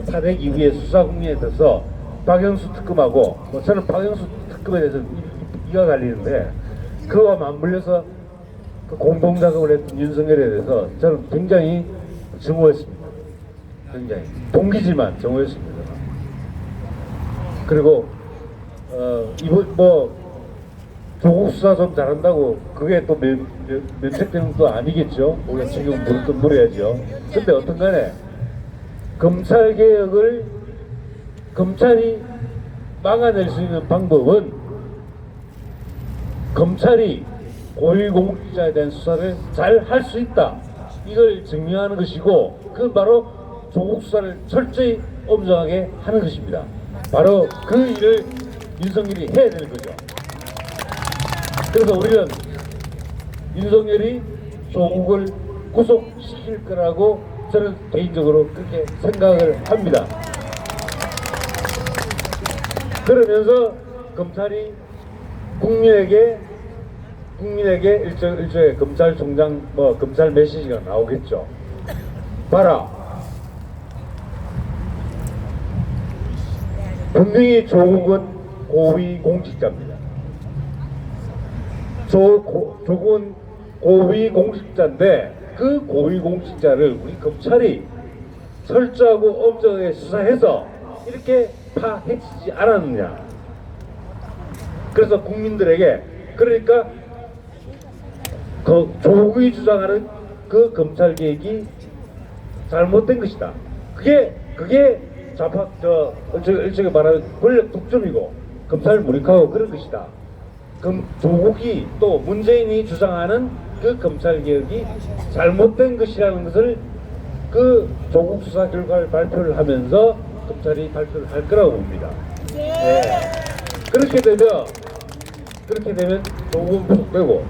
탄핵 이후에 수사 국면에 대해서 박영수 특검하고 저는 박영수 특검에 대해서 이가 갈리는데, 그와 맞물려서 그 공동작업을 했던 윤석열에 대해서 저는 굉장히 증오했습니다. 굉장히 동기지만 증오했습니다. 그리고 이번 조국 수사 좀 잘한다고 그게 또 면책되는 것도 아니겠죠. 우리가 지금 물었던 물어야죠. 근데 어떤 간에 검찰개혁을 검찰이 막아낼 수 있는 방법은 검찰이 고위공직자에 대한 수사를 잘 할 수 있다. 이걸 증명하는 것이고, 그건 바로 조국 수사를 철저히 엄정하게 하는 것입니다. 바로 그 일을 윤석열이 해야 되는 거죠. 그래서 우리는 윤석열이 조국을 구속시킬 거라고 저는 개인적으로 그렇게 생각을 합니다. 그러면서 검찰이 국민에게 일종의 검찰총장 검찰 메시지가 나오겠죠. 봐라. 분명히 조국은 고위 공직자입니다. 조국은 고위 공직자인데 그 고위 공직자를 우리 검찰이 철저하고 엄정하게 수사해서 이렇게 파헤치지 않았느냐. 그래서 국민들에게 그러니까 그 조국이 주장하는 그 검찰 개혁이 잘못된 것이다. 그게 좌파 일종의 말하는 권력 독점이고 검찰 무력화하고 그런 것이다. 그럼 조국이 또 문재인이 주장하는 그 검찰 개혁이 잘못된 것이라는 것을 그 조국 수사 결과를 발표를 하면서 검찰이 발표를 할 거라고 봅니다. 네. 그렇게 되면 조국은 부족되고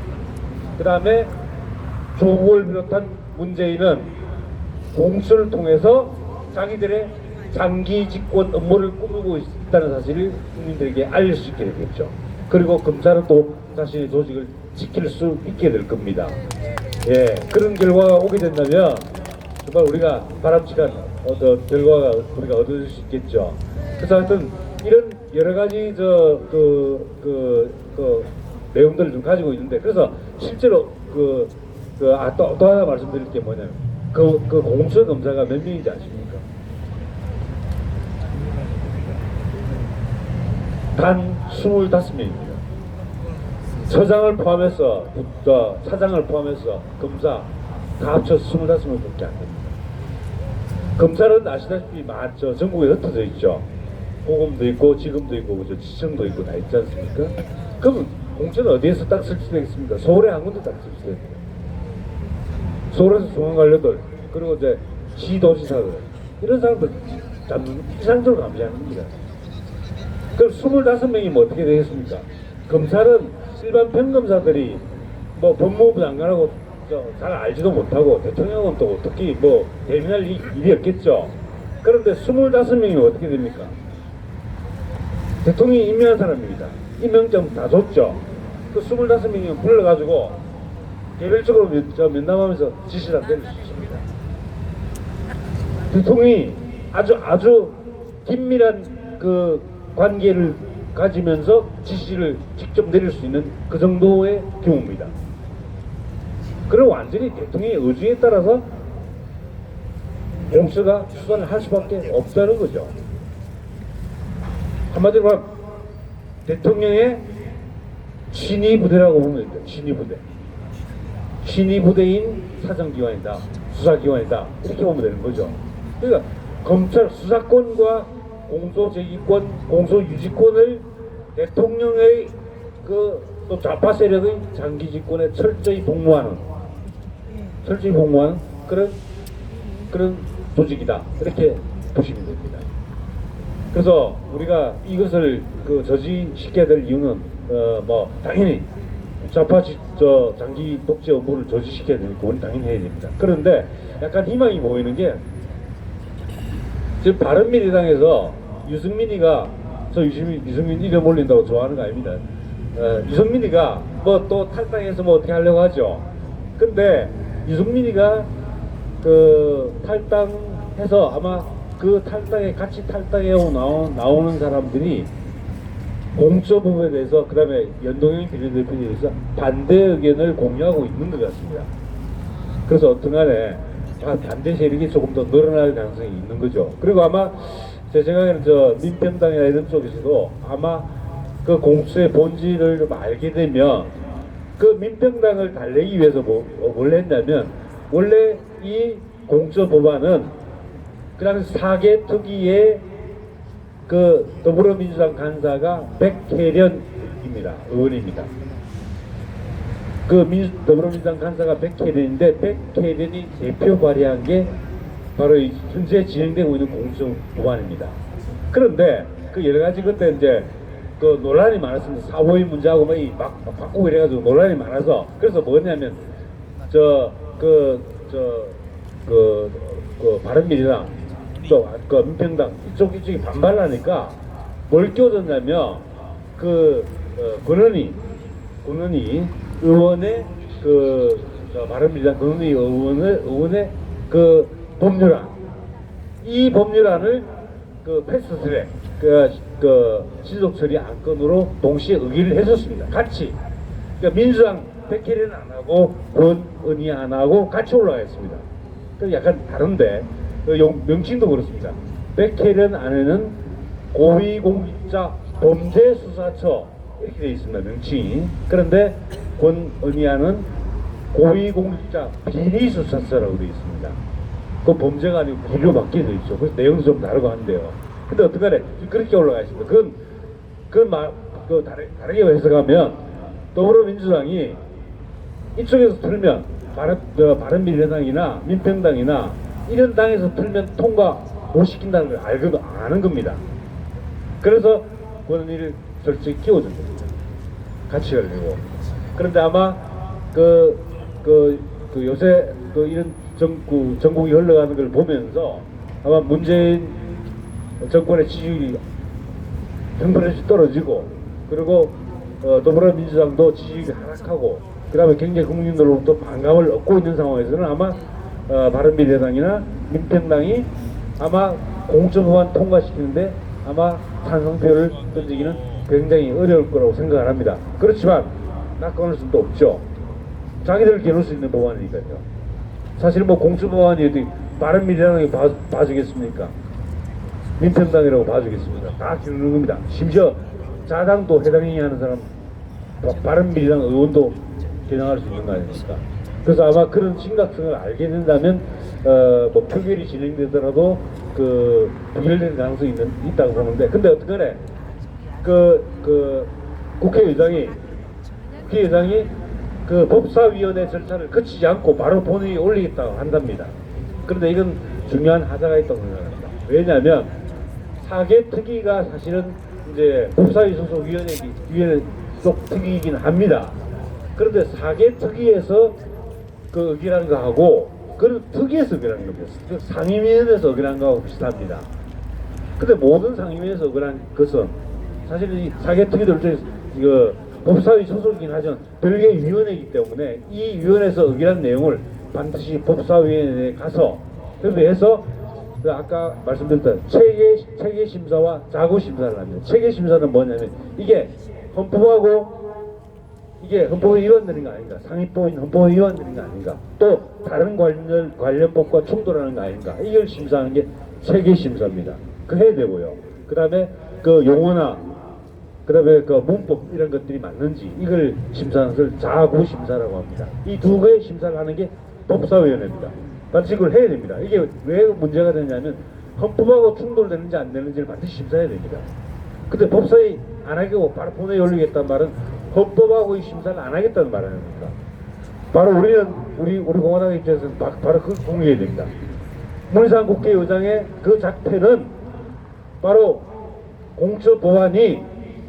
그 다음에 조국을 비롯한 문재인은 공수를 통해서 자기들의 장기 집권 업무를 꾸미고 있다는 사실을 국민들에게 알릴 수 있게 되겠죠. 그리고 검찰은 또 자신의 조직을 지킬 수 있게 될 겁니다. 예, 그런 결과가 오게 된다면 정말 우리가 바람직한 결과가 우리가 얻을 수 있겠죠. 그래서 하여튼 이런 여러 가지 내용들을 좀 가지고 있는데 그래서 실제로 또 하나 말씀드릴 게 뭐냐면 그 공수처 검사가 몇 명이지 아십니까? 단 25명입니다. 처장을 포함해서 차장을 포함해서 검사 다 합쳐서 25명밖에 안 됩니다. 검찰은 아시다시피 전국에 흩어져 있죠. 고검도 있고 지검도 있고 지청도 있고 다 있지 않습니까? 그럼 공천은 어디에서 딱 설치되겠습니까? 서울에 한 군데 딱 설치됩니다. 서울에서 중앙관료들 그리고 이제 시도지사들 이런 사람들 이상적으로 감시하는 겁니다. 그럼 25명이면 어떻게 되겠습니까? 검찰은 일반 평검사들이 법무부 장관하고 잘 알지도 못하고 대통령은 또 특히 대면할 일이 없겠죠. 그런데 25명이면 어떻게 됩니까? 대통령이 임명한 사람입니다. 임명장 다 줬죠. 그 25명이면 불러가지고 개별적으로 면담하면서 지시를 내릴 수 있습니다. 대통령이 아주 긴밀한 그 관계를 가지면서 지시를 직접 내릴 수 있는 그 정도의 경우입니다. 그럼 완전히 대통령의 의지에 따라서 공수가 수사를 할 수밖에 없다는 거죠. 한마디로 말하면 대통령의 친위 부대라고 보면 됩니다. 친위 부대. 친위 부대인 사정기관이다. 수사기관이다. 이렇게 보면 되는 거죠. 그러니까 검찰 수사권과 공소제기권, 공소유지권을 대통령의 또 좌파 세력의 장기 집권에 철저히 복무하는 그런 조직이다. 이렇게 보시면 됩니다. 그래서 우리가 이것을 저지시켜야 될 이유는 당연히 좌파 장기 독재 업무를 저지시켜야 되니까 우리 당연히 해야 됩니다. 그런데 약간 희망이 보이는 게 지금 바른미래당에서 유승민이가 유승민 이름 올린다고 좋아하는 거 아닙니다. 유승민이가 또 탈당해서 어떻게 하려고 하죠. 근데 유승민이가 탈당해서 아마 같이 탈당해오고 나오는 사람들이 공수처법에 대해서 그 다음에 연동형 비례대표에 대해서 반대 의견을 공유하고 있는 것 같습니다. 그래서 어떤간에 반대 세력이 조금 더 늘어날 가능성이 있는 거죠. 그리고 아마 제 생각에는 민평당이나 이런 쪽에서도 아마 그 공수의 본질을 좀 알게 되면 그 민평당을 달래기 위해서 뭘 했냐면 원래 이 공수처 법안은 그다음에 사개특위의 더불어민주당 간사가 백혜련입니다. 의원입니다. 더불어민주당 간사가 백혜련인데 백혜련이 대표 발의한 게 바로 현재 진행되고 있는 공수처 법안입니다. 그런데 여러 가지 그때 이제 논란이 많았습니다. 사보임 문제하고 막 바꾸고 이래가지고 논란이 많아서 그래서 뭐냐면 바른미래당 민평당 이쪽이 반발하니까 뭘 끼워줬냐면 권은희 의원의 바른미래당 권은희 의원의 그 법률안, 이 법률안을 패스트트랙 신속 처리 안건으로 동시에 의결을 해줬습니다. 같이. 그러니까 민주당 백혜련 안 하고 권은희 안 하고 같이 올라가 있습니다. 약간 다른데 명칭도 그렇습니다. 백혜련 안에는 고위공직자 범죄수사처 이렇게 되어 있습니다. 명칭이. 그런데 권은희 안은 고위공직자 비리수사처라고 되어 있습니다. 그 범죄가 아니고 비리로 바뀌어 있죠. 그래서 내용도 좀 다르고 한데요. 근데 어떡하네 그렇게 올라가 있습니다. 다르게 해석하면 더불어민주당이 이쪽에서 틀면 바른미래당이나 민평당이나 이런 당에서 틀면 통과 못 시킨다는 걸 아는 겁니다. 그래서 권은희를 절차에 끼워준 겁니다. 같이 가려고. 그런데 아마 요새 이런 전국이 흘러가는 걸 보면서 아마 문재인 정권의 지지율이 형편없이 떨어지고, 그리고 더불어민주당도 지지율이 하락하고, 그 다음에 굉장히 국민들로부터 반감을 얻고 있는 상황에서는 아마 바른미래당이나 민평당이 아마 공천법안 통과시키는데 아마 찬성표를 던지기는 굉장히 어려울 거라고 생각을 합니다. 그렇지만 낙관할 수도 없죠. 자기들을 겨눌 수 있는 법안이니까요. 사실 뭐 공천법안이 바른미래당이 봐주겠습니까? 민평당이라고 봐주겠습니다. 다 겨누는 겁니다. 심지어 자당도 해당이 하는 사람, 바른미래당 의원도 겨냥할 수 있는 거 아닙니까? 그래서 아마 그런 심각성을 알게 된다면 뭐 표결이 진행되더라도 부결될 가능성이 있다고 보는데, 근데 어떡하네 국회의장이 법사위원회 절차를 거치지 않고 바로 본회의에 올리겠다고 한답니다. 그런데 이건 중요한 하자가 있다고 생각합니다. 왜냐하면 사개특위가 사실은 이제 법사위 소속 위원회 속 특위이긴 합니다. 그런데 사개특위에서 의결한 거하고 특위에서 의결한 겁니다. 상임위원회에서 의결한 거하고 비슷합니다. 근데 모든 상임위에서 의결한 것은 사실 이 사개특위도 법사위 소속이긴 하지만 별개의 위원회이기 때문에 이 위원회에서 의결한 내용을 반드시 법사위원회에 가서 해서 아까 말씀드렸던 체계 심사와 자구 심사를 합니다. 체계 심사는 뭐냐면 이게 헌법에 위반되는 거 아닌가, 상위법인 헌법에 위반되는 거 아닌가, 또 다른 관련법과 충돌하는 거 아닌가, 이걸 심사하는 게 체계 심사입니다. 해야 되고요. 그 다음에 용어나 그 다음에 문법 이런 것들이 맞는지 이걸 심사하는 것을 자구 심사라고 합니다. 이 두 개의 심사를 하는 게 법사위원회입니다. 반드시 그걸 해야 됩니다. 이게 왜 문제가 되냐면 헌법하고 충돌되는지 안 되는지를 반드시 심사해야 됩니다. 근데 법사위 안 하겠고 바로 본회의에 올리겠다는 말은 헌법하고 이 심사를 안 하겠다는 말 아닙니까? 바로 우리 공화당 입장에서는 바로 그걸 공개해야 됩니다. 문희상 국회의장의 그 작태는 바로 공처법안이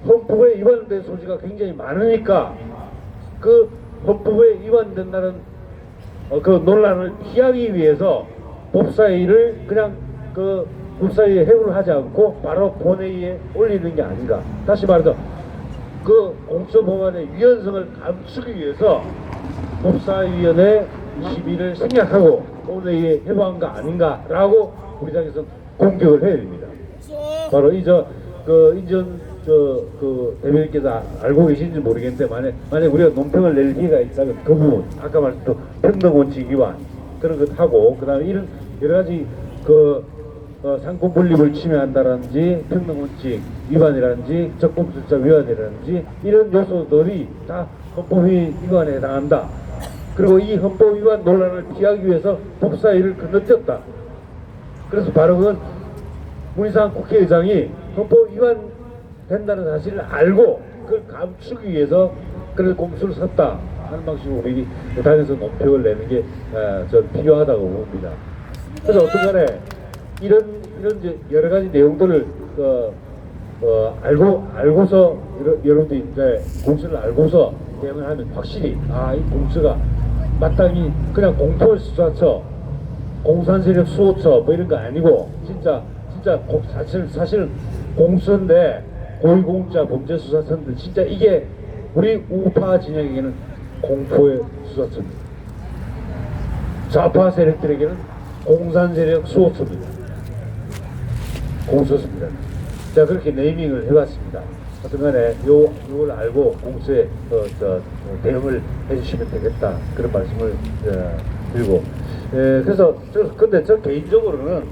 헌법에 위반된 소지가 굉장히 많으니까 그 헌법에 위반된다는 논란을 피하기 위해서 법사위를 그냥 법사위에 회부를 하지 않고 바로 본회의에 올리는 게 아닌가. 다시 말해서 공처법안의 위헌성을 감추기 위해서 법사위원회 22를 생략하고 본회의에 회부한 거 아닌가라고 우리 당에서는 공격을 해야 됩니다. 바로 대변인께서 알고 계신지 모르겠는데 만약 우리가 논평을 낼 기회가 있다면 그 부분, 아까 말했던 평등원칙 위반 그런 것 하고, 그 다음에 이런 여러 가지 상권 분립을 침해한다든지 평등원칙 위반이라든지 적법절차 위반이라든지 이런 요소들이 다 헌법 위반에 해당한다. 그리고 이 헌법 위반 논란을 피하기 위해서 법사위를 건너뛰었다. 그래서 바로 그건 문희상 국회의장이 헌법 위반 된다는 사실을 알고 그걸 감추기 위해서 그래서 공수를 섰다 하는 방식으로 우리 당에서 논평을 내는 게 전 필요하다고 봅니다. 그래서 어떤간에 이런 이제 여러 가지 내용들을 알고서 여러분들이 이제 공수를 알고서 대응을 하면 확실히 이 공수가 마땅히 그냥 공포수사처, 공산세력 수호처 뭐 이런 거 아니고 진짜 사실 공수인데 고위공자 범죄수사처인데 진짜 이게 우리 우파 진영에게는 공포의 수사처입니다. 좌파 세력들에게는 공산 세력 수호처입니다. 공수처입니다. 자, 그렇게 네이밍을 해봤습니다. 어떤 간에 요걸 알고 공수에 대응을 해주시면 되겠다. 그런 말씀을 드리고. 그래서, 근데 저 개인적으로는